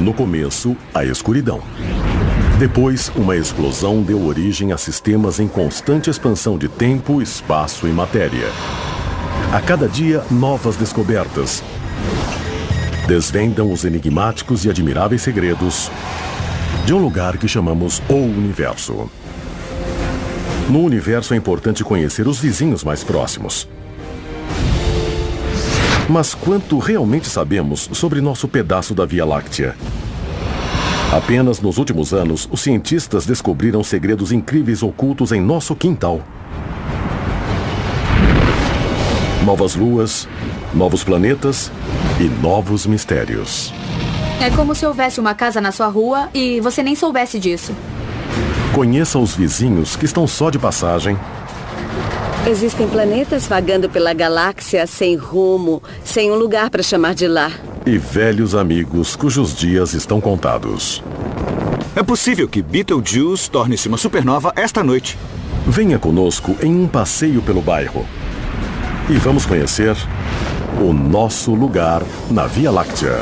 No começo, a escuridão. Depois, uma explosão deu origem a sistemas em constante expansão de tempo, espaço e matéria. A cada dia, novas descobertas desvendam os enigmáticos e admiráveis segredos de um lugar que chamamos o Universo. No universo é importante conhecer os vizinhos mais próximos. Mas quanto realmente sabemos sobre nosso pedaço da Via Láctea? Apenas nos últimos anos, os cientistas descobriram segredos incríveis ocultos em nosso quintal. Novas luas, novos planetas e novos mistérios. É como se houvesse uma casa na sua rua e você nem soubesse disso. Conheça os vizinhos que estão só de passagem. Existem planetas vagando pela galáxia sem rumo, sem um lugar para chamar de lar. E velhos amigos cujos dias estão contados. É possível que Betelgeuse torne-se uma supernova esta noite. Venha conosco em um passeio pelo bairro. E vamos conhecer o nosso lugar na Via Láctea.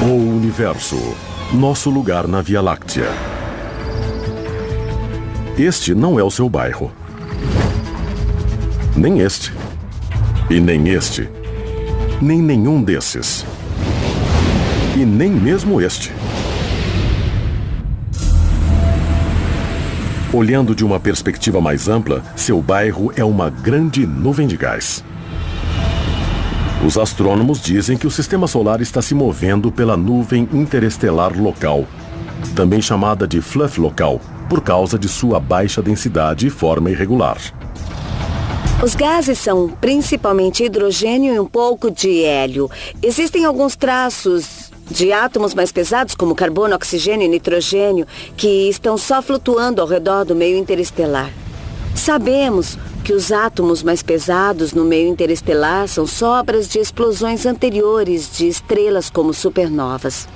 O Universo, nosso lugar na Via Láctea. Este não é o seu bairro. Nem este. E nem este. Nem nenhum desses. E nem mesmo este. Olhando de uma perspectiva mais ampla, seu bairro é uma grande nuvem de gás. Os astrônomos dizem que o sistema solar está se movendo pela nuvem interestelar local, também chamada de fluff local, por causa de sua baixa densidade e forma irregular. Os gases são principalmente hidrogênio e um pouco de hélio. Existem alguns traços de átomos mais pesados, como carbono, oxigênio e nitrogênio, que estão só flutuando ao redor do meio interestelar. Sabemos que os átomos mais pesados no meio interestelar são sobras de explosões anteriores de estrelas como supernovas.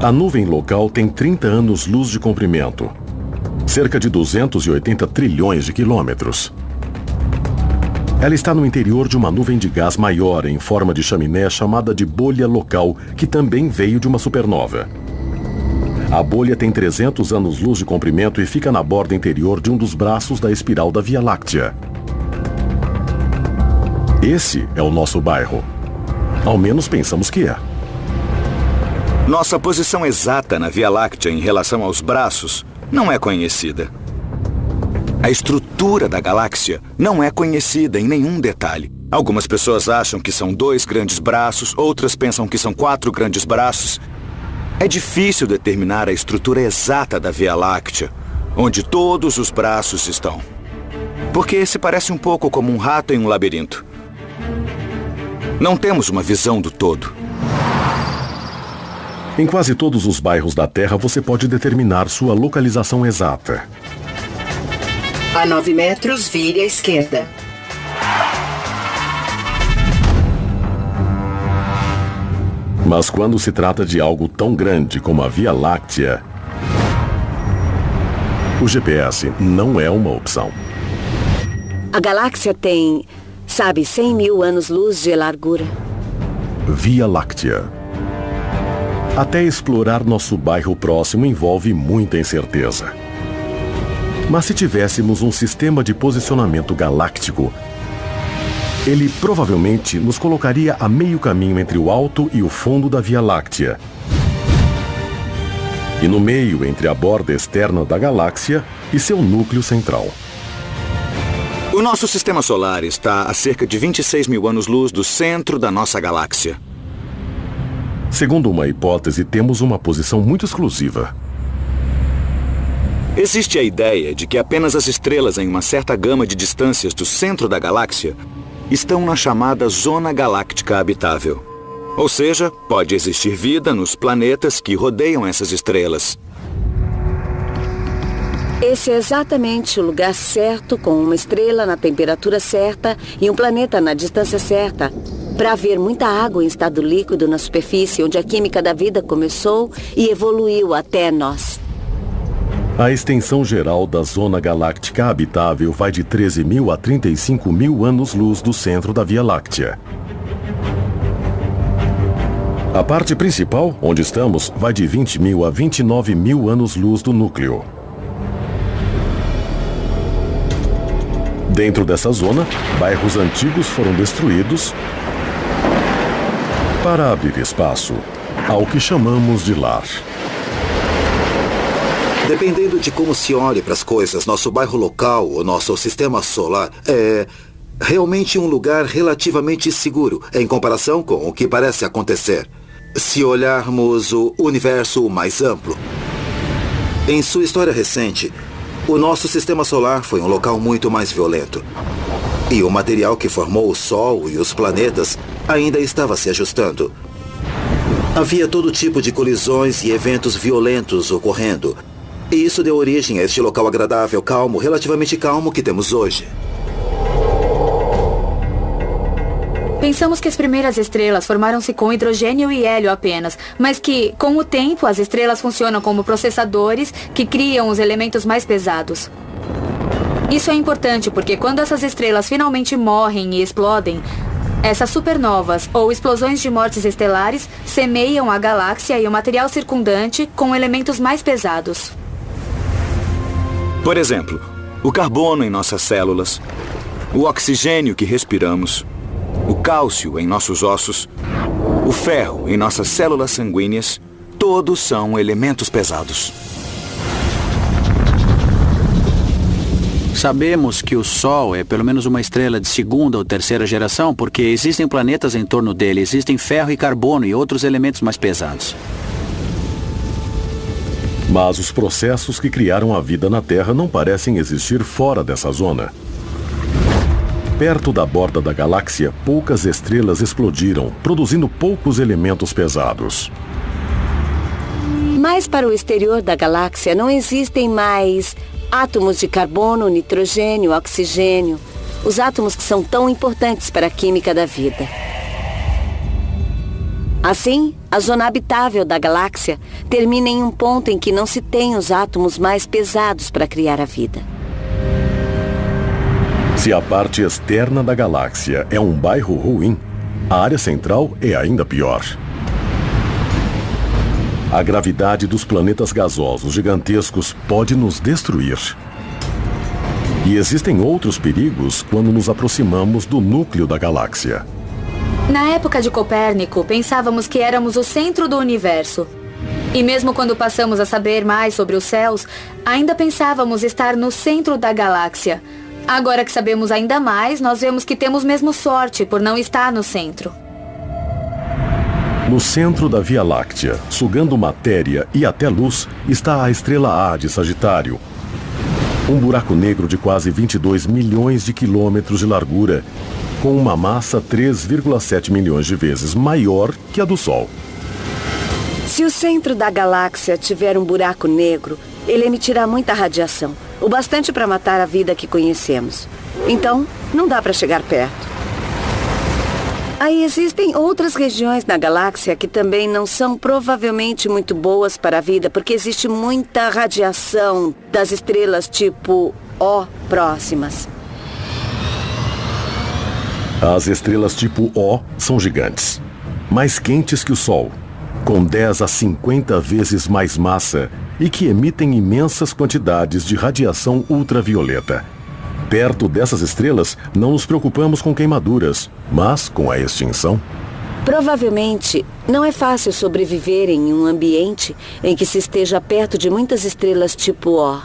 A nuvem local tem 30 anos-luz de comprimento, cerca de 280 trilhões de quilômetros. Ela está no interior de uma nuvem de gás maior em forma de chaminé chamada de bolha local, que também veio de uma supernova. A bolha tem 300 anos-luz de comprimento e fica na borda interior de um dos braços da espiral da Via Láctea. Esse é o nosso bairro. Ao menos pensamos que é. Nossa posição exata na Via Láctea em relação aos braços não é conhecida. A estrutura da galáxia não é conhecida em nenhum detalhe. Algumas pessoas acham que são 2 grandes braços, outras pensam que são 4 grandes braços. É difícil determinar a estrutura exata da Via Láctea, onde todos os braços estão. Porque se parece um pouco como um rato em um labirinto. Não temos uma visão do todo. Em quase todos os bairros da Terra você pode determinar sua localização exata. A 9 metros, vire à esquerda. Mas quando se trata de algo tão grande como a Via Láctea, o GPS não é uma opção. A galáxia tem, 100 mil anos-luz de largura. Via Láctea. Até explorar nosso bairro próximo envolve muita incerteza. Mas se tivéssemos um sistema de posicionamento galáctico, ele provavelmente nos colocaria a meio caminho entre o alto e o fundo da Via Láctea. E no meio entre a borda externa da galáxia e seu núcleo central. O nosso sistema solar está a cerca de 26 mil anos-luz do centro da nossa galáxia. Segundo uma hipótese, temos uma posição muito exclusiva. Existe a ideia de que apenas as estrelas em uma certa gama de distâncias do centro da galáxia estão na chamada Zona Galáctica Habitável. Ou seja, pode existir vida nos planetas que rodeiam essas estrelas. Esse é exatamente o lugar certo, com uma estrela na temperatura certa e um planeta na distância certa, para haver muita água em estado líquido na superfície, onde a química da vida começou e evoluiu até nós. A extensão geral da zona galáctica habitável vai de 13.000 a 35.000 anos-luz do centro da Via Láctea. A parte principal, onde estamos, vai de 20.000 a 29.000 anos-luz do núcleo. Dentro dessa zona, bairros antigos foram destruídos para abrir espaço ao que chamamos de lar. Dependendo de como se olhe para as coisas, nosso bairro local, o nosso sistema solar, é realmente um lugar relativamente seguro em comparação com o que parece acontecer. Se olharmos o universo mais amplo, em sua história recente, o nosso sistema solar foi um local muito mais violento. E o material que formou o Sol e os planetas ainda estava se ajustando. Havia todo tipo de colisões e eventos violentos ocorrendo. E isso deu origem a este local agradável, calmo, relativamente calmo que temos hoje. Pensamos que as primeiras estrelas formaram-se com hidrogênio e hélio apenas, mas que, com o tempo, as estrelas funcionam como processadores que criam os elementos mais pesados. Isso é importante porque quando essas estrelas finalmente morrem e explodem, essas supernovas ou explosões de mortes estelares semeiam a galáxia e o material circundante com elementos mais pesados. Por exemplo, o carbono em nossas células, o oxigênio que respiramos, o cálcio em nossos ossos, o ferro em nossas células sanguíneas, todos são elementos pesados. Sabemos que o Sol é pelo menos uma estrela de segunda ou terceira geração porque existem planetas em torno dele, existem ferro e carbono e outros elementos mais pesados. Mas os processos que criaram a vida na Terra não parecem existir fora dessa zona. Perto da borda da galáxia, poucas estrelas explodiram, produzindo poucos elementos pesados. Mas para o exterior da galáxia não existem mais átomos de carbono, nitrogênio, oxigênio, os átomos que são tão importantes para a química da vida. Assim, a zona habitável da galáxia termina em um ponto em que não se tem os átomos mais pesados para criar a vida. Se a parte externa da galáxia é um bairro ruim, a área central é ainda pior. A gravidade dos planetas gasosos gigantescos pode nos destruir. E existem outros perigos quando nos aproximamos do núcleo da galáxia. Na época de Copérnico, pensávamos que éramos o centro do universo. E mesmo quando passamos a saber mais sobre os céus, ainda pensávamos estar no centro da galáxia. Agora que sabemos ainda mais, nós vemos que temos mesmo sorte por não estar no centro. No centro da Via Láctea, sugando matéria e até luz, está a estrela A de Sagitário. Um buraco negro de quase 22 milhões de quilômetros de largura, com uma massa 3,7 milhões de vezes maior que a do Sol. Se o centro da galáxia tiver um buraco negro, ele emitirá muita radiação, o bastante para matar a vida que conhecemos. Então, não dá para chegar perto. Aí existem outras regiões na galáxia que também não são provavelmente muito boas para a vida, porque existe muita radiação das estrelas tipo O próximas. As estrelas tipo O são gigantes, mais quentes que o Sol, com 10 a 50 vezes mais massa e que emitem imensas quantidades de radiação ultravioleta. Perto dessas estrelas, não nos preocupamos com queimaduras, mas com a extinção. Provavelmente, não é fácil sobreviver em um ambiente em que se esteja perto de muitas estrelas tipo O.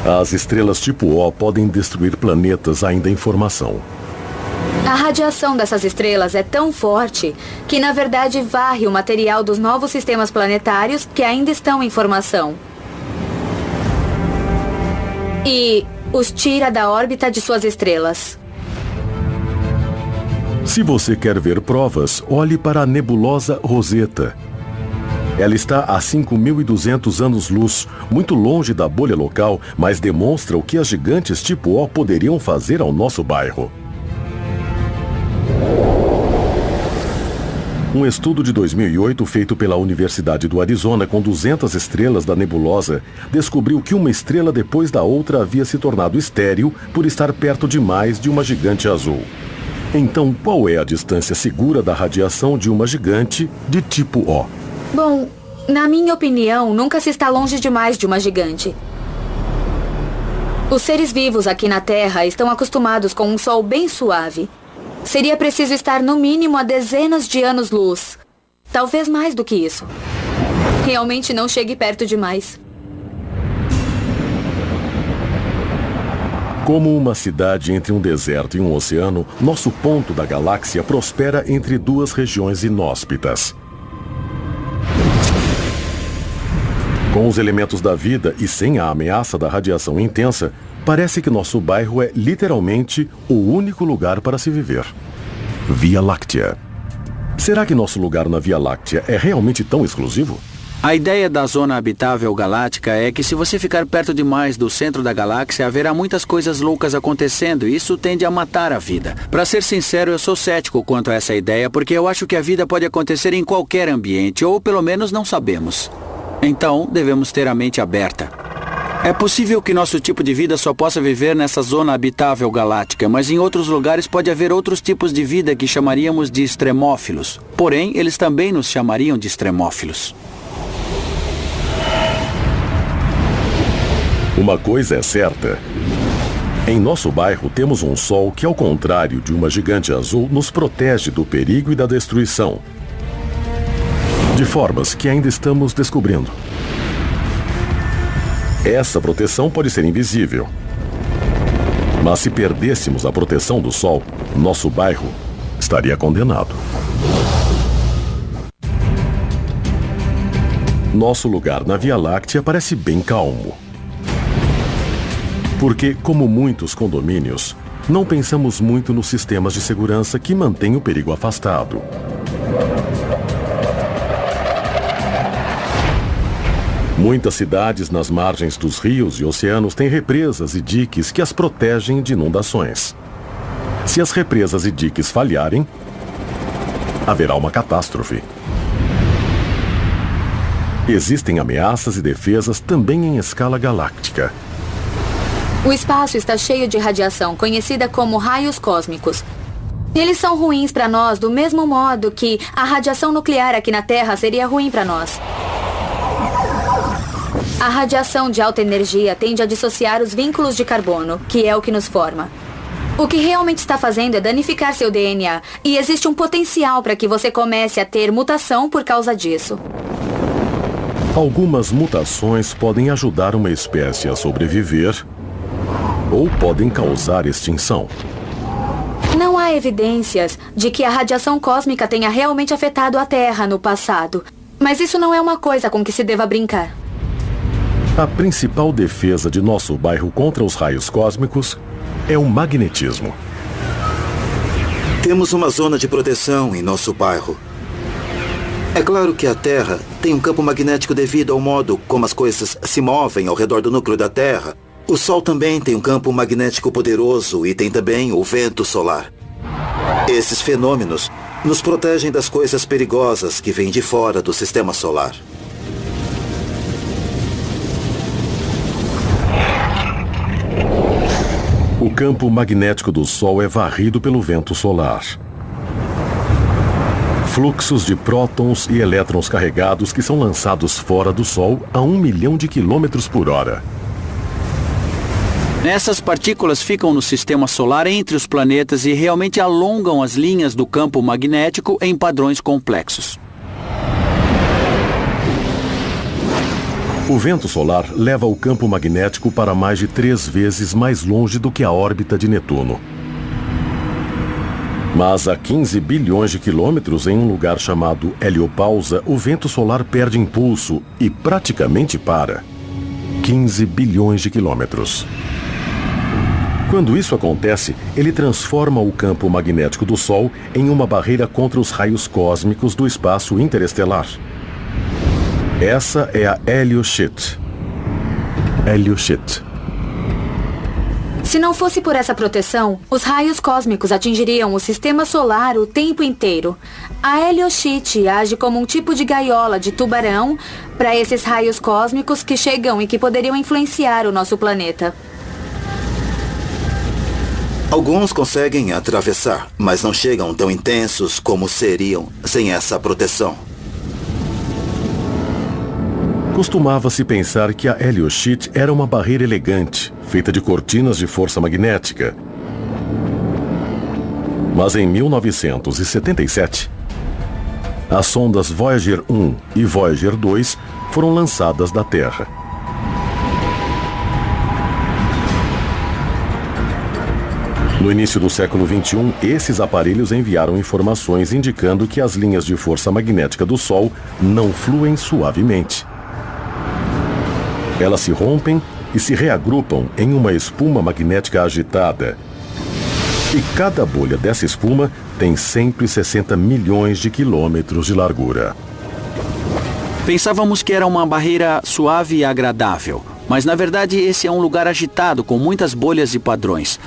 As estrelas tipo O podem destruir planetas ainda em formação. A radiação dessas estrelas é tão forte que, na verdade, varre o material dos novos sistemas planetários que ainda estão em formação. E os tira da órbita de suas estrelas. Se você quer ver provas, olhe para a nebulosa Rosetta. Ela está a 5.200 anos-luz, muito longe da bolha local, mas demonstra o que as gigantes tipo O poderiam fazer ao nosso bairro. Um estudo de 2008 feito pela Universidade do Arizona com 200 estrelas da nebulosa descobriu que uma estrela depois da outra havia se tornado estéril por estar perto demais de uma gigante azul. Então, qual é a distância segura da radiação de uma gigante de tipo O? Bom, na minha opinião, nunca se está longe demais de uma gigante. Os seres vivos aqui na Terra estão acostumados com um sol bem suave. Seria preciso estar no mínimo a dezenas de anos-luz. Talvez mais do que isso. Realmente não chegue perto demais. Como uma cidade entre um deserto e um oceano, nosso ponto da galáxia prospera entre duas regiões inóspitas. Com os elementos da vida e sem a ameaça da radiação intensa, parece que nosso bairro é literalmente o único lugar para se viver. Via Láctea. Será que nosso lugar na Via Láctea é realmente tão exclusivo? A ideia da zona habitável galáctica é que se você ficar perto demais do centro da galáxia, haverá muitas coisas loucas acontecendo e isso tende a matar a vida. Para ser sincero, eu sou cético quanto a essa ideia porque eu acho que a vida pode acontecer em qualquer ambiente, ou pelo menos não sabemos. Então, devemos ter a mente aberta. É possível que nosso tipo de vida só possa viver nessa zona habitável galáctica, mas em outros lugares pode haver outros tipos de vida que chamaríamos de extremófilos. Porém, eles também nos chamariam de extremófilos. Uma coisa é certa. Em nosso bairro temos um sol que, ao contrário de uma gigante azul, nos protege do perigo e da destruição. De formas que ainda estamos descobrindo. Essa proteção pode ser invisível. Mas se perdêssemos a proteção do sol, nosso bairro estaria condenado. Nosso lugar na Via Láctea parece bem calmo. Porque, como muitos condomínios, não pensamos muito nos sistemas de segurança que mantêm o perigo afastado. Muitas cidades nas margens dos rios e oceanos têm represas e diques que as protegem de inundações. Se as represas e diques falharem, haverá uma catástrofe. Existem ameaças e defesas também em escala galáctica. O espaço está cheio de radiação, conhecida como raios cósmicos. Eles são ruins para nós do mesmo modo que a radiação nuclear aqui na Terra seria ruim para nós. A radiação de alta energia tende a dissociar os vínculos de carbono, que é o que nos forma. O que realmente está fazendo é danificar seu DNA, e existe um potencial para que você comece a ter mutação por causa disso. Algumas mutações podem ajudar uma espécie a sobreviver ou podem causar extinção. Não há evidências de que a radiação cósmica tenha realmente afetado a Terra no passado, mas isso não é uma coisa com que se deva brincar. A principal defesa de nosso bairro contra os raios cósmicos é o magnetismo. Temos uma zona de proteção em nosso bairro. É claro que a Terra tem um campo magnético devido ao modo como as coisas se movem ao redor do núcleo da Terra. O Sol também tem um campo magnético poderoso e tem também o vento solar. Esses fenômenos nos protegem das coisas perigosas que vêm de fora do sistema solar. O campo magnético do Sol é varrido pelo vento solar. Fluxos de prótons e elétrons carregados que são lançados fora do Sol a 1 milhão de quilômetros por hora. Essas partículas ficam no sistema solar entre os planetas e realmente alongam as linhas do campo magnético em padrões complexos. O vento solar leva o campo magnético para mais de 3 vezes mais longe do que a órbita de Netuno. Mas a 15 bilhões de quilômetros, em um lugar chamado heliopausa, o vento solar perde impulso e praticamente para. 15 bilhões de quilômetros. Quando isso acontece, ele transforma o campo magnético do Sol em uma barreira contra os raios cósmicos do espaço interestelar. Essa é a heliosheet. Heliosheet. Se não fosse por essa proteção, os raios cósmicos atingiriam o sistema solar o tempo inteiro. A helioscite age como um tipo de gaiola de tubarão para esses raios cósmicos que chegam e que poderiam influenciar o nosso planeta. Alguns conseguem atravessar, mas não chegam tão intensos como seriam sem essa proteção. Costumava-se pensar que a helioscite era uma barreira elegante, feita de cortinas de força magnética. Mas em 1977, as sondas Voyager 1 e Voyager 2 foram lançadas da Terra. No início do século XXI, esses aparelhos enviaram informações indicando que as linhas de força magnética do Sol não fluem suavemente. Elas se rompem e se reagrupam em uma espuma magnética agitada. E cada bolha dessa espuma tem 160 milhões de quilômetros de largura. Pensávamos que era uma barreira suave e agradável, mas na verdade esse é um lugar agitado com muitas bolhas e padrões.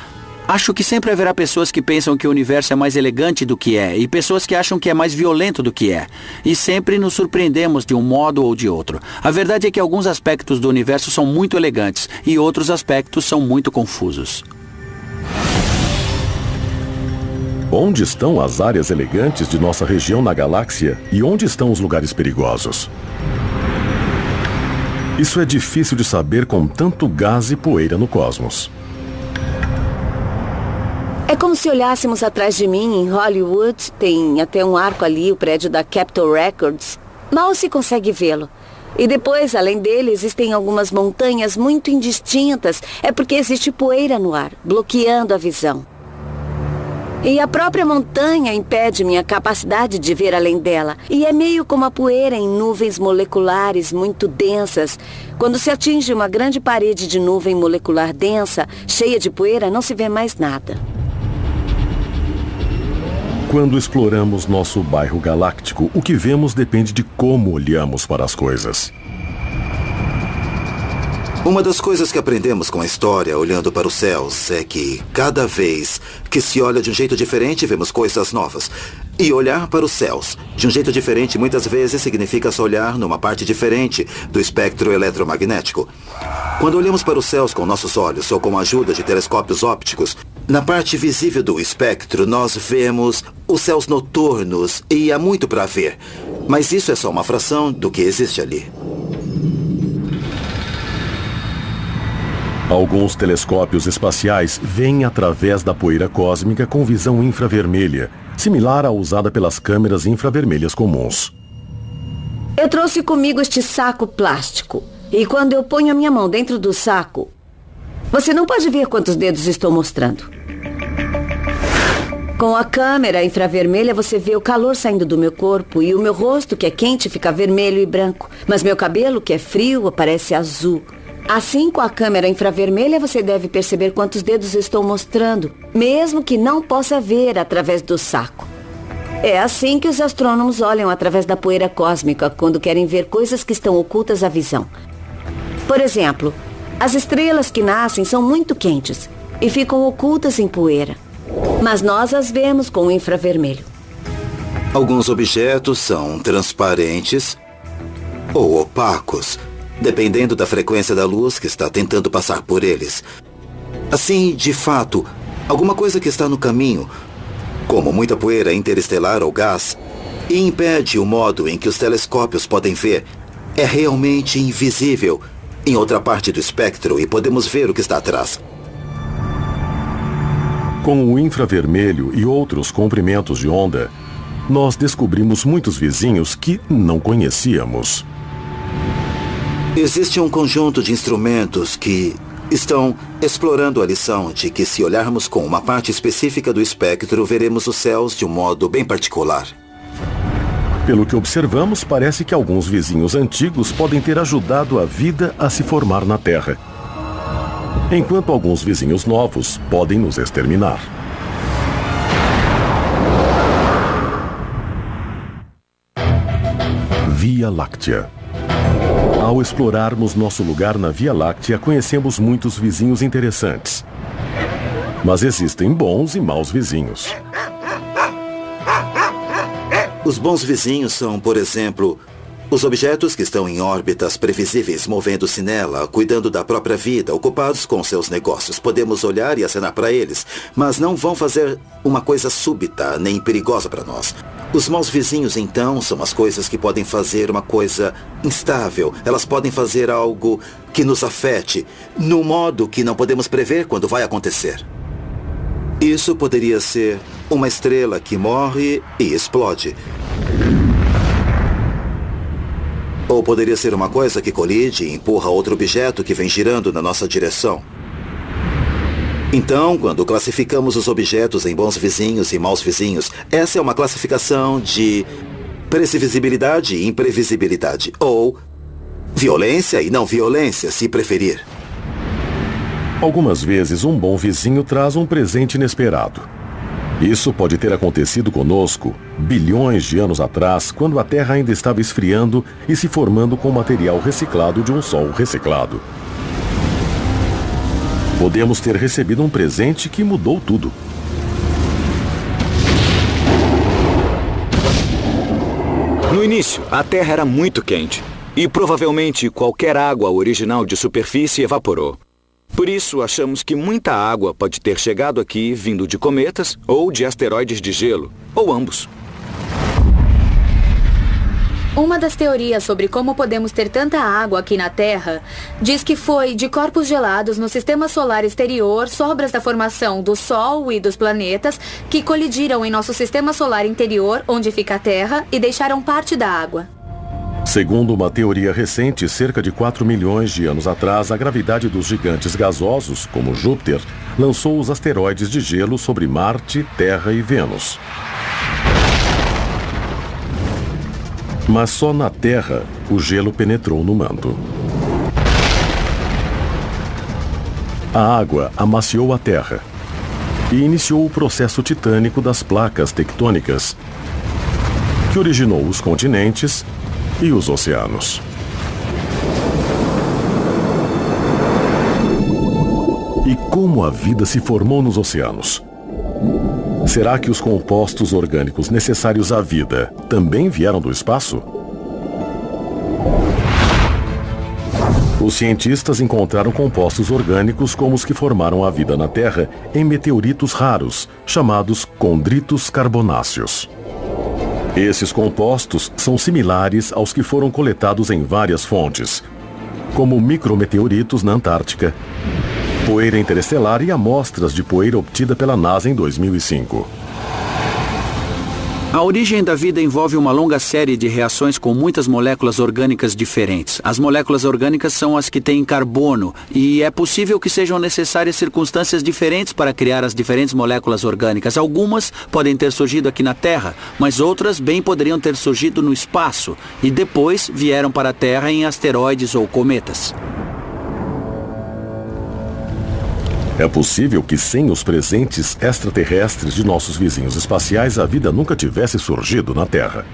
Acho que sempre haverá pessoas que pensam que o universo é mais elegante do que é e pessoas que acham que é mais violento do que é. E sempre nos surpreendemos de um modo ou de outro. A verdade é que alguns aspectos do universo são muito elegantes e outros aspectos são muito confusos. Onde estão as áreas elegantes de nossa região na galáxia e onde estão os lugares perigosos? Isso é difícil de saber com tanto gás e poeira no cosmos. É como se olhássemos atrás de mim, em Hollywood, tem até um arco ali, o prédio da Capitol Records. Mal se consegue vê-lo. E depois, além dele, existem algumas montanhas muito indistintas. É porque existe poeira no ar, bloqueando a visão. E a própria montanha impede minha capacidade de ver além dela. E é meio como a poeira em nuvens moleculares muito densas. Quando se atinge uma grande parede de nuvem molecular densa, cheia de poeira, não se vê mais nada. Quando exploramos nosso bairro galáctico, o que vemos depende de como olhamos para as coisas. Uma das coisas que aprendemos com a história, olhando para os céus, é que cada vez que se olha de um jeito diferente, vemos coisas novas. E olhar para os céus de um jeito diferente muitas vezes significa só olhar numa parte diferente do espectro eletromagnético. Quando olhamos para os céus com nossos olhos ou com a ajuda de telescópios ópticos, na parte visível do espectro nós vemos os céus noturnos e há muito para ver. Mas isso é só uma fração do que existe ali. Alguns telescópios espaciais veem através da poeira cósmica com visão infravermelha, similar à usada pelas câmeras infravermelhas comuns. Eu trouxe comigo este saco plástico. E quando eu ponho a minha mão dentro do saco, você não pode ver quantos dedos estou mostrando. Com a câmera infravermelha, você vê o calor saindo do meu corpo e o meu rosto, que é quente, fica vermelho e branco. Mas meu cabelo, que é frio, aparece azul. Assim, com a câmera infravermelha, você deve perceber quantos dedos estou mostrando, mesmo que não possa ver através do saco. É assim que os astrônomos olham através da poeira cósmica quando querem ver coisas que estão ocultas à visão. Por exemplo, as estrelas que nascem são muito quentes e ficam ocultas em poeira, mas nós as vemos com o infravermelho. Alguns objetos são transparentes ou opacos, dependendo da frequência da luz que está tentando passar por eles. Assim, de fato, alguma coisa que está no caminho, como muita poeira interestelar ou gás, e impede o modo em que os telescópios podem ver, é realmente invisível em outra parte do espectro e podemos ver o que está atrás. Com o infravermelho e outros comprimentos de onda, nós descobrimos muitos vizinhos que não conhecíamos. Existe um conjunto de instrumentos que estão explorando a lição de que se olharmos com uma parte específica do espectro, veremos os céus de um modo bem particular. Pelo que observamos, parece que alguns vizinhos antigos podem ter ajudado a vida a se formar na Terra, enquanto alguns vizinhos novos podem nos exterminar. Via Láctea. Ao explorarmos nosso lugar na Via Láctea, conhecemos muitos vizinhos interessantes. Mas existem bons e maus vizinhos. Os bons vizinhos são, por exemplo, os objetos que estão em órbitas previsíveis, movendo-se nela, cuidando da própria vida, ocupados com seus negócios. Podemos olhar e acenar para eles, mas não vão fazer uma coisa súbita nem perigosa para nós. Os maus vizinhos, então, são as coisas que podem fazer uma coisa instável. Elas podem fazer algo que nos afete, no modo que não podemos prever quando vai acontecer. Isso poderia ser uma estrela que morre e explode. Ou poderia ser uma coisa que colide e empurra outro objeto que vem girando na nossa direção. Então, quando classificamos os objetos em bons vizinhos e maus vizinhos, essa é uma classificação de previsibilidade e imprevisibilidade. Ou violência e não violência, se preferir. Algumas vezes, um bom vizinho traz um presente inesperado. Isso pode ter acontecido conosco bilhões de anos atrás, quando a Terra ainda estava esfriando e se formando com material reciclado de um Sol reciclado. Podemos ter recebido um presente que mudou tudo. No início, a Terra era muito quente e provavelmente qualquer água original de superfície evaporou. Por isso, achamos que muita água pode ter chegado aqui vindo de cometas ou de asteroides de gelo, ou ambos. Uma das teorias sobre como podemos ter tanta água aqui na Terra diz que foi de corpos gelados no sistema solar exterior, sobras da formação do Sol e dos planetas, que colidiram em nosso sistema solar interior, onde fica a Terra, e deixaram parte da água. Segundo uma teoria recente, cerca de 4 milhões de anos atrás, a gravidade dos gigantes gasosos, como Júpiter, lançou os asteroides de gelo sobre Marte, Terra e Vênus. Mas só na Terra o gelo penetrou no manto. A água amaciou a Terra e iniciou o processo titânico das placas tectônicas, que originou os continentes e os oceanos. E como a vida se formou nos oceanos? Será que os compostos orgânicos necessários à vida também vieram do espaço? Os cientistas encontraram compostos orgânicos como os que formaram a vida na Terra em meteoritos raros, chamados condritos carbonáceos. Esses compostos são similares aos que foram coletados em várias fontes, como micrometeoritos na Antártica, poeira interestelar e amostras de poeira obtida pela NASA em 2005. A origem da vida envolve uma longa série de reações com muitas moléculas orgânicas diferentes. As moléculas orgânicas são as que têm carbono, e é possível que sejam necessárias circunstâncias diferentes para criar as diferentes moléculas orgânicas. Algumas podem ter surgido aqui na Terra, mas outras bem poderiam ter surgido no espaço, e depois vieram para a Terra em asteroides ou cometas. É possível que sem os presentes extraterrestres de nossos vizinhos espaciais, a vida nunca tivesse surgido na Terra.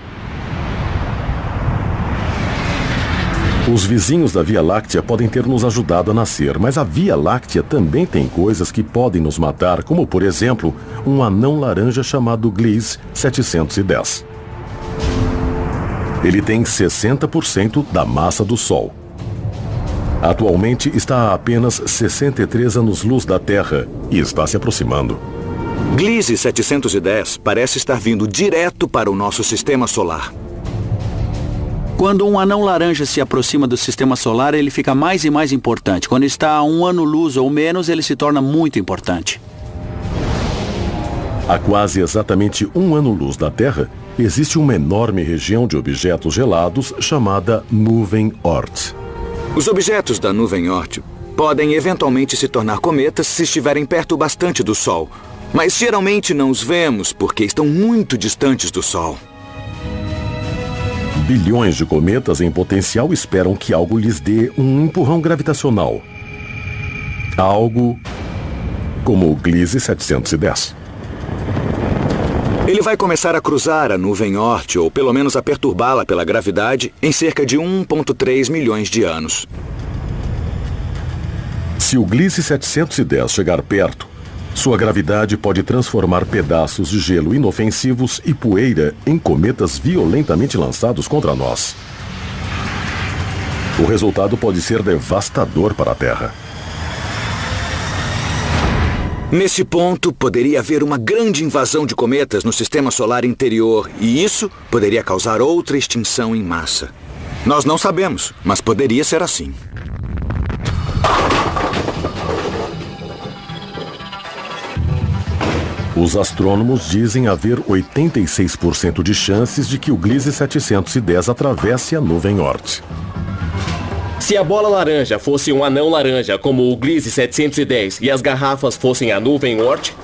Os vizinhos da Via Láctea podem ter nos ajudado a nascer, mas a Via Láctea também tem coisas que podem nos matar, como, por exemplo, um anão laranja chamado Gliese 710. Ele tem 60% da massa do Sol. Atualmente está a apenas 63 anos-luz da Terra e está se aproximando. Gliese 710 parece estar vindo direto para o nosso sistema solar. Quando um anão laranja se aproxima do sistema solar, ele fica mais e mais importante. Quando está a 1 ano-luz ou menos, ele se torna muito importante. A quase exatamente 1 ano-luz da Terra, existe uma enorme região de objetos gelados chamada nuvem Oort. Os objetos da nuvem Oort podem eventualmente se tornar cometas se estiverem perto bastante do Sol, mas geralmente não os vemos porque estão muito distantes do Sol. Bilhões de cometas em potencial esperam que algo lhes dê um empurrão gravitacional. Algo como o Gliese 710. Ele vai começar a cruzar a nuvem Oort, ou pelo menos a perturbá-la pela gravidade, em cerca de 1,3 milhões de anos. Se o Gliese 710 chegar perto, Sua gravidade pode transformar pedaços de gelo inofensivos e poeira em cometas violentamente lançados contra nós. O resultado pode ser devastador para a Terra. Nesse ponto, poderia haver uma grande invasão de cometas no sistema solar interior, e isso poderia causar outra extinção em massa. Nós não sabemos, mas poderia ser assim. Os astrônomos dizem haver 86% de chances de que o Gliese 710 atravesse a nuvem Oort. Se a bola laranja fosse um anão laranja, como o Gliese 710, e as garrafas fossem a nuvem Oort,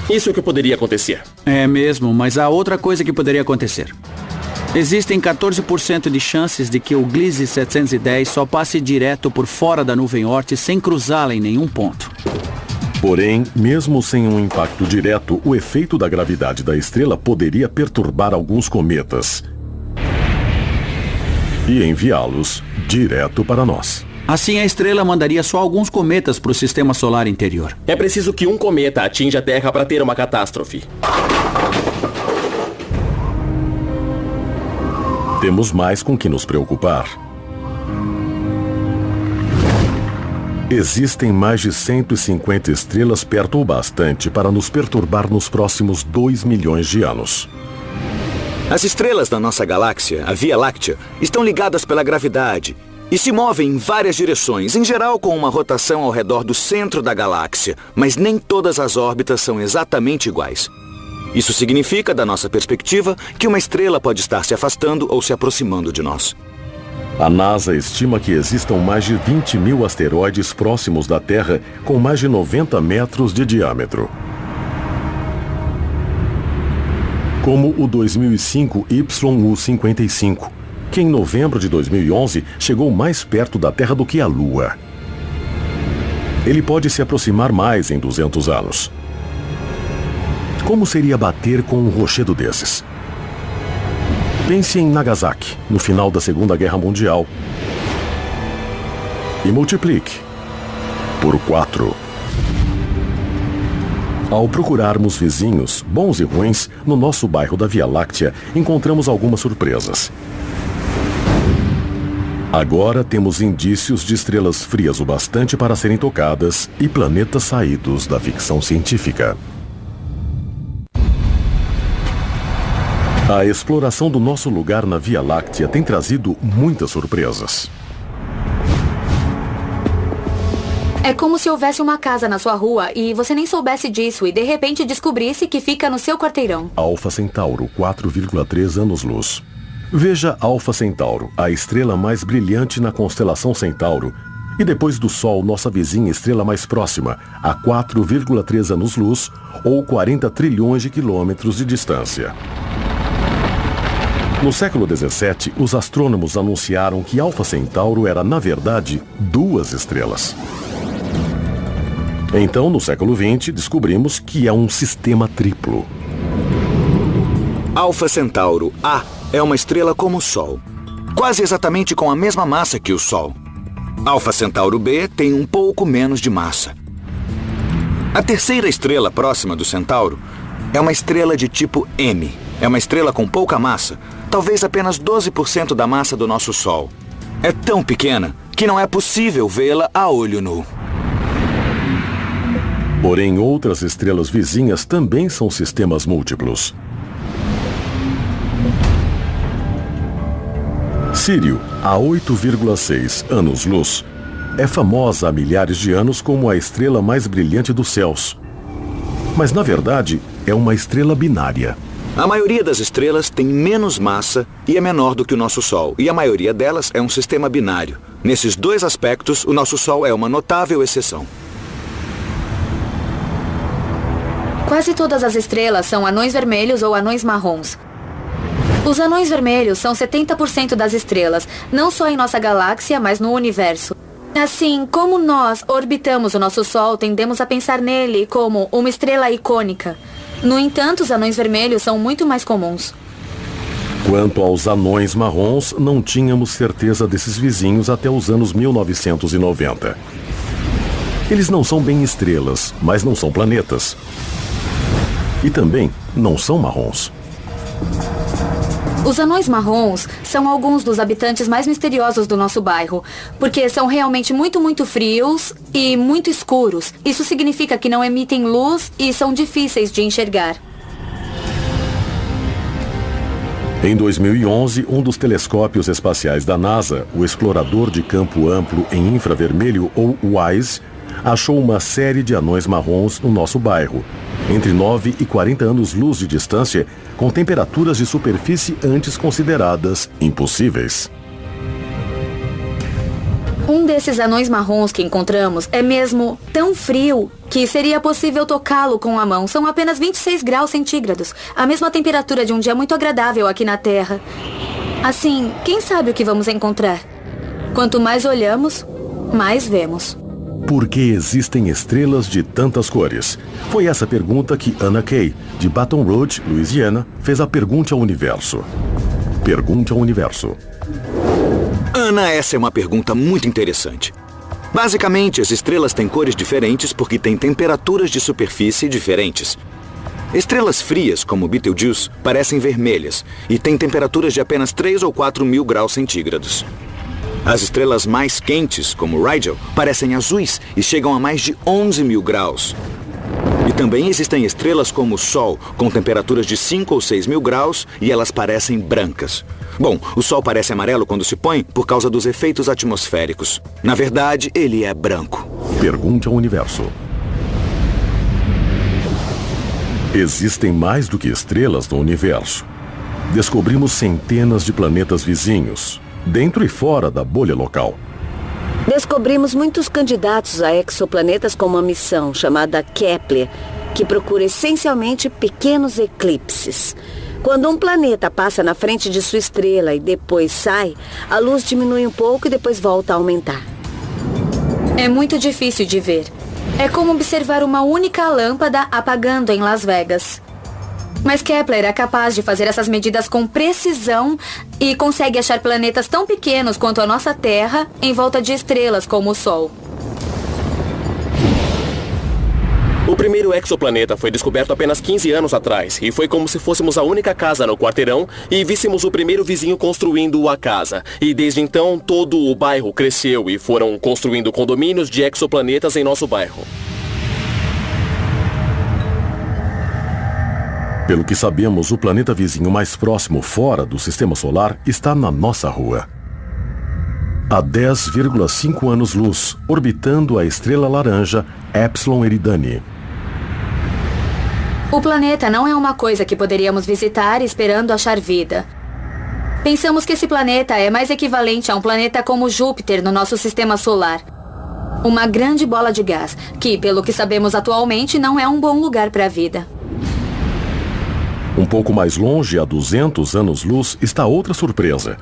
isso é o que poderia acontecer. É mesmo, mas há outra coisa que poderia acontecer. Existem 14% de chances de que o Gliese 710 só passe direto por fora da nuvem Oort sem cruzá-la em nenhum ponto. Porém, mesmo sem um impacto direto, o efeito da gravidade da estrela poderia perturbar alguns cometas e enviá-los direto para nós. Assim, a estrela mandaria só alguns cometas para o sistema solar interior. É preciso que um cometa atinja a Terra para ter uma catástrofe. Temos mais com que nos preocupar. Existem mais de 150 estrelas perto o bastante para nos perturbar nos próximos 2 milhões de anos. As estrelas da nossa galáxia, a Via Láctea, estão ligadas pela gravidade e se movem em várias direções, em geral com uma rotação ao redor do centro da galáxia, mas nem todas as órbitas são exatamente iguais. Isso significa, da nossa perspectiva, que uma estrela pode estar se afastando ou se aproximando de nós. A NASA estima que existam mais de 20 mil asteroides próximos da Terra com mais de 90 metros de diâmetro. Como o 2005 YU-55, que em novembro de 2011 chegou mais perto da Terra do que a Lua. Ele pode se aproximar mais em 200 anos. Como seria bater com um rochedo desses? Pense em Nagasaki, no final da Segunda Guerra Mundial. E multiplique por 4. Ao procurarmos vizinhos, bons e ruins, no nosso bairro da Via Láctea, encontramos algumas surpresas. Agora temos indícios de estrelas frias o bastante para serem tocadas e planetas saídos da ficção científica. A exploração do nosso lugar na Via Láctea tem trazido muitas surpresas. É como se houvesse uma casa na sua rua e você nem soubesse disso e de repente descobrisse que fica no seu quarteirão. Alfa Centauro, 4,3 anos-luz. Veja Alfa Centauro, a estrela mais brilhante na constelação Centauro, e depois do Sol, nossa vizinha estrela mais próxima, a 4,3 anos-luz, ou 40 trilhões de quilômetros de distância. No século XVII, os astrônomos anunciaram que Alfa Centauro era, na verdade, 2 estrelas. Então, no século XX, descobrimos que é um sistema triplo. Alfa Centauro A é uma estrela como o Sol, quase exatamente com a mesma massa que o Sol. Alfa Centauro B tem um pouco menos de massa. A terceira estrela próxima do Centauro é uma estrela de tipo M. É uma estrela com pouca massa, talvez apenas 12% da massa do nosso Sol. É tão pequena que não é possível vê-la a olho nu. Porém, outras estrelas vizinhas também são sistemas múltiplos. Sírio, a 8,6 anos-luz, é famosa há milhares de anos como a estrela mais brilhante dos céus. Mas, na verdade, é uma estrela binária. A maioria das estrelas tem menos massa e é menor do que o nosso Sol, e a maioria delas é um sistema binário. Nesses 2 aspectos, o nosso Sol é uma notável exceção. Quase todas as estrelas são anões vermelhos ou anões marrons. Os anões vermelhos são 70% das estrelas, não só em nossa galáxia, mas no universo. Assim, como nós orbitamos o nosso Sol, tendemos a pensar nele como uma estrela icônica. No entanto, os anões vermelhos são muito mais comuns. Quanto aos anões marrons, não tínhamos certeza desses vizinhos até os anos 1990. Eles não são bem estrelas, mas não são planetas. E também não são marrons. Os anões marrons são alguns dos habitantes mais misteriosos do nosso bairro, porque são realmente muito frios e muito escuros. Isso significa que não emitem luz e são difíceis de enxergar. Em 2011, um dos telescópios espaciais da NASA, o Explorador de Campo Amplo em Infravermelho, ou WISE, achou uma série de anões marrons no nosso bairro, entre 9 e 40 anos-luz de distância, com temperaturas de superfície antes consideradas impossíveis. Um desses anões marrons que encontramos é mesmo tão frio que seria possível tocá-lo com a mão. São apenas 26 graus centígrados, a mesma temperatura de um dia muito agradável aqui na Terra. Assim, quem sabe o que vamos encontrar? Quanto mais olhamos, mais vemos. Por que existem estrelas de tantas cores? Foi essa pergunta que Anna Kay, de Baton Rouge, Louisiana, fez a Pergunte ao Universo. Pergunte ao Universo. Ana, essa é uma pergunta muito interessante. Basicamente, as estrelas têm cores diferentes porque têm temperaturas de superfície diferentes. Estrelas frias, como Betelgeuse, parecem vermelhas e têm temperaturas de apenas 3 ou 4 mil graus centígrados. As estrelas mais quentes, como Rigel, parecem azuis e chegam a mais de 11 mil graus. E também existem estrelas como o Sol, com temperaturas de 5 ou 6 mil graus e elas parecem brancas. Bom, o Sol parece amarelo quando se põe por causa dos efeitos atmosféricos. Na verdade, ele é branco. Pergunte ao Universo. Existem mais do que estrelas no universo. Descobrimos centenas de planetas vizinhos, dentro e fora da bolha local. Descobrimos muitos candidatos a exoplanetas com uma missão chamada Kepler, que procura essencialmente pequenos eclipses. Quando um planeta passa na frente de sua estrela e depois sai, a luz diminui um pouco e depois volta a aumentar. É muito difícil de ver. É como observar uma única lâmpada apagando em Las Vegas. Mas Kepler é capaz de fazer essas medidas com precisão e consegue achar planetas tão pequenos quanto a nossa Terra em volta de estrelas como o Sol. O primeiro exoplaneta foi descoberto apenas 15 anos atrás e foi como se fôssemos a única casa no quarteirão e víssemos o primeiro vizinho construindo a casa. E desde então todo o bairro cresceu e foram construindo condomínios de exoplanetas em nosso bairro. Pelo que sabemos, o planeta vizinho mais próximo fora do Sistema Solar está na nossa rua. A 10,5 anos-luz, orbitando a estrela laranja Epsilon Eridani. O planeta não é uma coisa que poderíamos visitar esperando achar vida. Pensamos que esse planeta é mais equivalente a um planeta como Júpiter no nosso Sistema Solar. Uma grande bola de gás, que, pelo que sabemos atualmente, não é um bom lugar para a vida. Um pouco mais longe, a 200 anos-luz, está outra surpresa.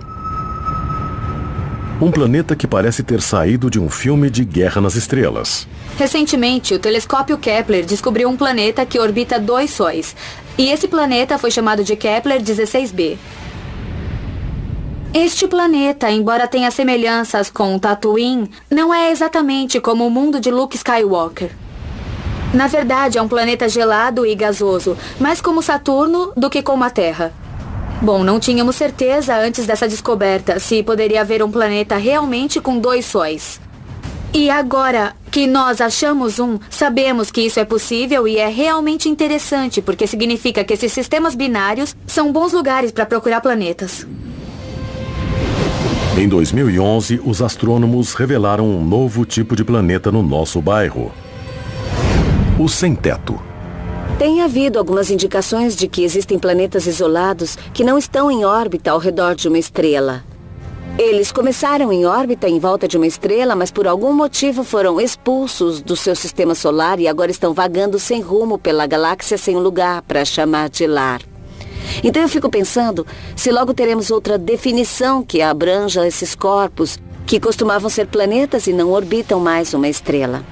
Um planeta que parece ter saído de um filme de Guerra nas Estrelas. Recentemente, o telescópio Kepler descobriu um planeta que orbita 2 sóis. E esse planeta foi chamado de Kepler 16b. Este planeta, embora tenha semelhanças com Tatooine, não é exatamente como o mundo de Luke Skywalker. Na verdade, é um planeta gelado e gasoso, mais como Saturno do que como a Terra. Bom, não tínhamos certeza antes dessa descoberta se poderia haver um planeta realmente com 2 sóis. E agora que nós achamos um, sabemos que isso é possível e é realmente interessante, porque significa que esses sistemas binários são bons lugares para procurar planetas. Em 2011, os astrônomos revelaram um novo tipo de planeta no nosso bairro. O sem-teto. Tem havido algumas indicações de que existem planetas isolados que não estão em órbita ao redor de uma estrela. Eles começaram em órbita em volta de uma estrela, mas por algum motivo foram expulsos do seu sistema solar e agora estão vagando sem rumo pela galáxia sem um lugar para chamar de lar. Então eu fico pensando se logo teremos outra definição que abranja esses corpos que costumavam ser planetas e não orbitam mais uma estrela.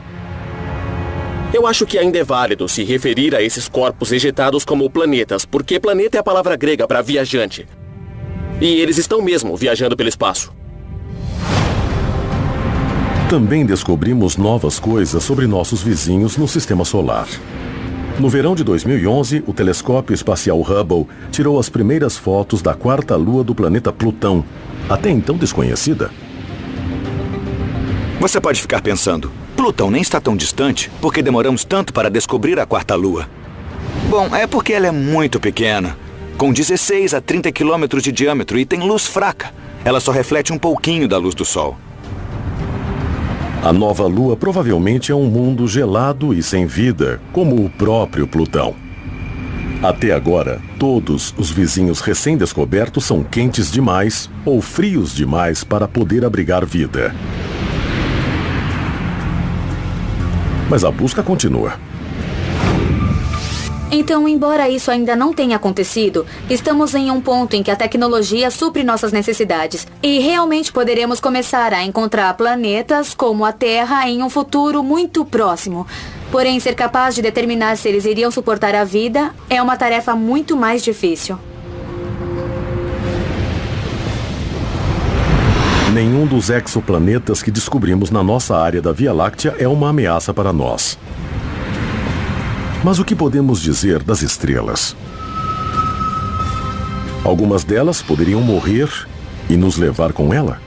Eu acho que ainda é válido se referir a esses corpos ejetados como planetas, porque planeta é a palavra grega para viajante. E eles estão mesmo viajando pelo espaço. Também descobrimos novas coisas sobre nossos vizinhos no sistema solar. No verão de 2011, o telescópio espacial Hubble tirou as primeiras fotos da quarta lua do planeta Plutão, até então desconhecida. Você pode ficar pensando, Plutão nem está tão distante, por que demoramos tanto para descobrir a quarta lua? Bom, é porque ela é muito pequena, com 16 a 30 quilômetros de diâmetro e tem luz fraca. Ela só reflete um pouquinho da luz do Sol. A nova lua provavelmente é um mundo gelado e sem vida, como o próprio Plutão. Até agora, todos os vizinhos recém-descobertos são quentes demais ou frios demais para poder abrigar vida. Mas a busca continua. Então, embora isso ainda não tenha acontecido, estamos em um ponto em que a tecnologia supre nossas necessidades. E realmente poderemos começar a encontrar planetas como a Terra em um futuro muito próximo. Porém, ser capaz de determinar se eles iriam suportar a vida é uma tarefa muito mais difícil. Nenhum dos exoplanetas que descobrimos na nossa área da Via Láctea é uma ameaça para nós. Mas o que podemos dizer das estrelas? Algumas delas poderiam morrer e nos levar com ela?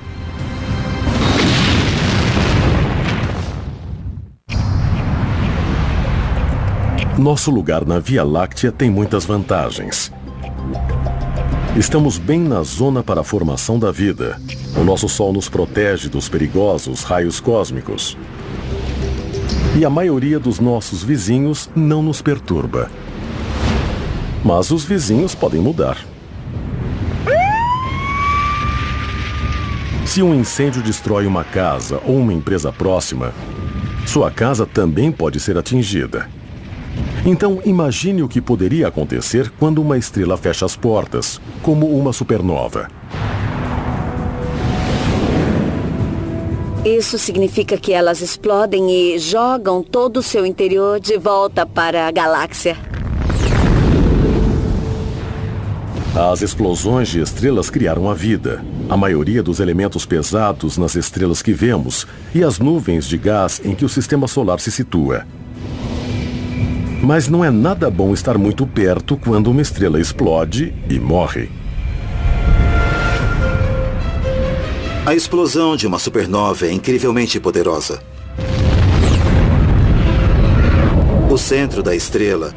Nosso lugar na Via Láctea tem muitas vantagens. Estamos bem na zona para a formação da vida. O nosso Sol nos protege dos perigosos raios cósmicos. E a maioria dos nossos vizinhos não nos perturba. Mas os vizinhos podem mudar. Se um incêndio destrói uma casa ou uma empresa próxima, sua casa também pode ser atingida. Então, imagine o que poderia acontecer quando uma estrela fecha as portas, como uma supernova. Isso significa que elas explodem e jogam todo o seu interior de volta para a galáxia. As explosões de estrelas criaram a vida, a maioria dos elementos pesados nas estrelas que vemos e as nuvens de gás em que o sistema solar se situa. Mas não é nada bom estar muito perto quando uma estrela explode e morre. A explosão de uma supernova é incrivelmente poderosa. O centro da estrela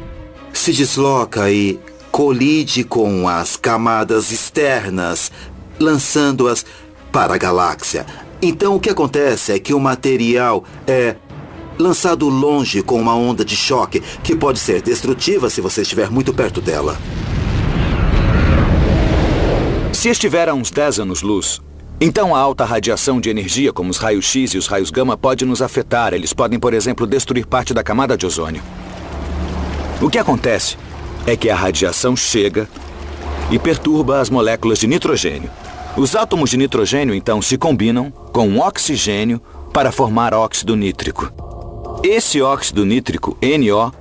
se desloca e colide com as camadas externas, lançando-as para a galáxia. Então o que acontece é que o material é lançado longe com uma onda de choque que pode ser destrutiva se você estiver muito perto dela. Se estiver a uns 10 anos-luz, então a alta radiação de energia, como os raios-X e os raios gama, pode nos afetar. Eles podem, por exemplo, destruir parte da camada de ozônio. O que acontece é que a radiação chega e perturba as moléculas de nitrogênio. Os átomos de nitrogênio, então, se combinam com um oxigênio para formar óxido nítrico. Esse óxido nítrico, NO,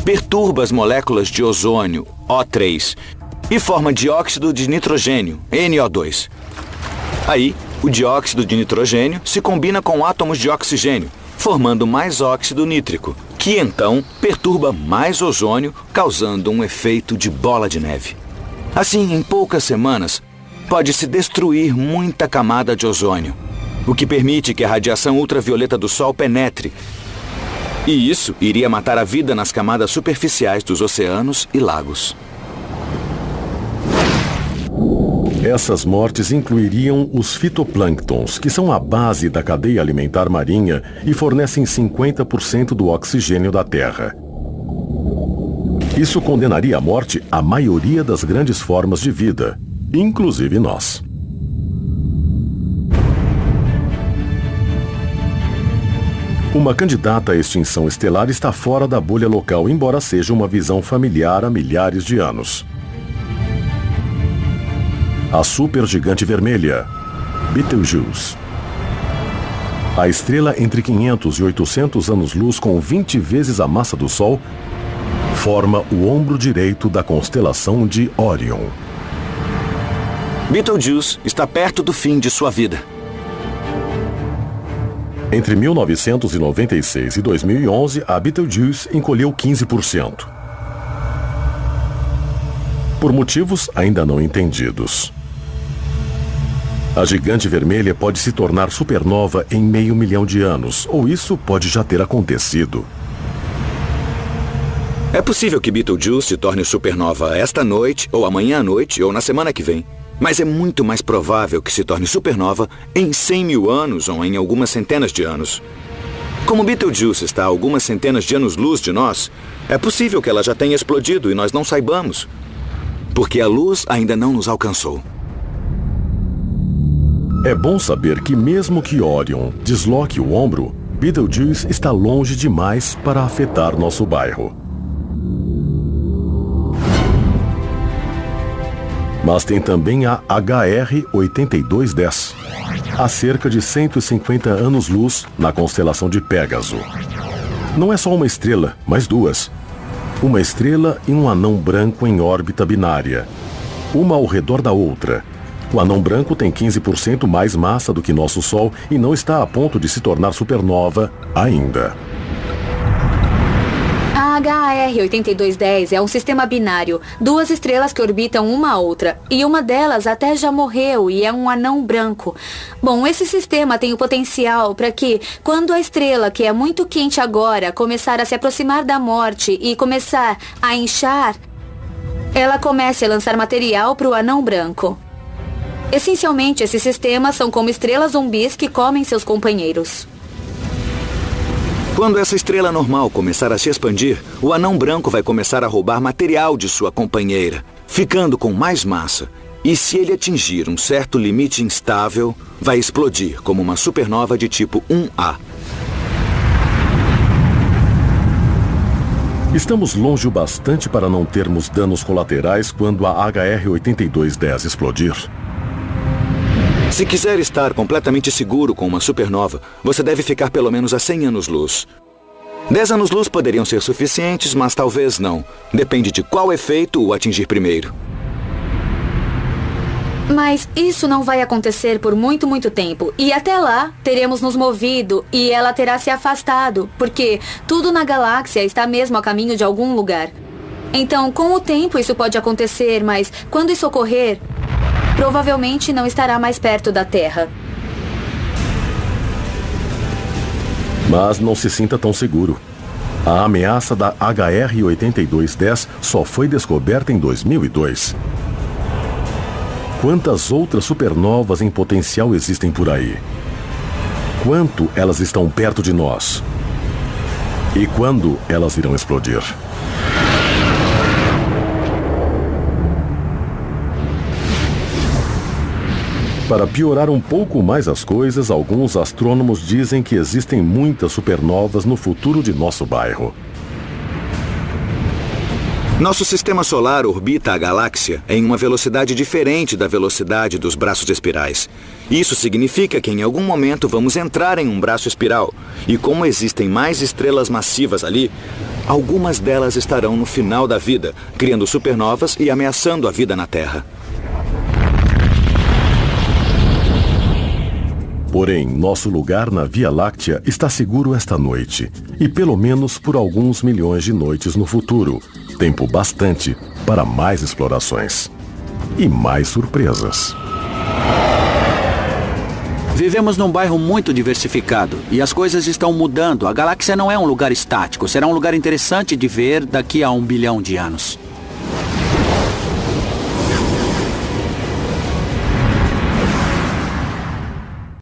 perturba as moléculas de ozônio, O3, e forma dióxido de nitrogênio, NO2. Aí, o dióxido de nitrogênio se combina com átomos de oxigênio, formando mais óxido nítrico, que então perturba mais ozônio, causando um efeito de bola de neve. Assim, em poucas semanas, pode-se destruir muita camada de ozônio, o que permite que a radiação ultravioleta do Sol penetre. E isso iria matar a vida nas camadas superficiais dos oceanos e lagos. Essas mortes incluiriam os fitoplânctons, que são a base da cadeia alimentar marinha e fornecem 50% do oxigênio da Terra. Isso condenaria à morte a maioria das grandes formas de vida, inclusive nós. Uma candidata à extinção estelar está fora da bolha local, embora seja uma visão familiar há milhares de anos. A supergigante vermelha, Betelgeuse. A estrela entre 500 e 800 anos-luz com 20 vezes a massa do Sol forma o ombro direito da constelação de Órion. Betelgeuse está perto do fim de sua vida. Entre 1996 e 2011, a Betelgeuse encolheu 15%. Por motivos ainda não entendidos. A gigante vermelha pode se tornar supernova em 500 mil de anos, ou isso pode já ter acontecido. É possível que Betelgeuse se torne supernova esta noite, ou amanhã à noite, ou na semana que vem. Mas é muito mais provável que se torne supernova em 100 mil anos ou em algumas centenas de anos. Como Betelgeuse está a algumas centenas de anos-luz de nós, é possível que ela já tenha explodido e nós não saibamos, porque a luz ainda não nos alcançou. É bom saber que mesmo que Orion desloque o ombro, Betelgeuse está longe demais para afetar nosso bairro. Mas tem também a HR 8210, a cerca de 150 anos-luz na constelação de Pégaso. Não é só uma estrela, mas duas. Uma estrela e um anão branco em órbita binária, uma ao redor da outra. O anão branco tem 15% mais massa do que nosso Sol e não está a ponto de se tornar supernova ainda. A HR 8210 é um sistema binário, duas estrelas que orbitam uma a outra, e uma delas até já morreu e é um anão branco. Bom, esse sistema tem o potencial para que, quando a estrela, que é muito quente agora, começar a se aproximar da morte e começar a inchar, ela comece a lançar material para o anão branco. Essencialmente, esses sistemas são como estrelas zumbis que comem seus companheiros. Quando essa estrela normal começar a se expandir, o anão branco vai começar a roubar material de sua companheira, ficando com mais massa. E se ele atingir um certo limite instável, vai explodir como uma supernova de tipo 1A. Estamos longe o bastante para não termos danos colaterais quando a HR 8210 explodir. Se quiser estar completamente seguro com uma supernova, você deve ficar pelo menos a 100 anos-luz. 10 anos-luz poderiam ser suficientes, mas talvez não. Depende de qual efeito o atingir primeiro. Mas isso não vai acontecer por muito tempo. E até lá, teremos nos movido e ela terá se afastado, porque tudo na galáxia está mesmo a caminho de algum lugar. Então, com o tempo isso pode acontecer, mas quando isso ocorrer, provavelmente não estará mais perto da Terra. Mas não se sinta tão seguro. A ameaça da HR 8210 só foi descoberta em 2002. Quantas outras supernovas em potencial existem por aí? Quanto elas estão perto de nós? E quando elas irão explodir? Para piorar um pouco mais as coisas, alguns astrônomos dizem que existem muitas supernovas no futuro de nosso bairro. Nosso sistema solar orbita a galáxia em uma velocidade diferente da velocidade dos braços espirais. Isso significa que em algum momento vamos entrar em um braço espiral. E como existem mais estrelas massivas ali, algumas delas estarão no final da vida, criando supernovas e ameaçando a vida na Terra. Porém, nosso lugar na Via Láctea está seguro esta noite, e pelo menos por alguns milhões de noites no futuro. Tempo bastante para mais explorações. E mais surpresas. Vivemos num bairro muito diversificado, e as coisas estão mudando. A galáxia não é um lugar estático, será um lugar interessante de ver daqui a 1 bilhão de anos.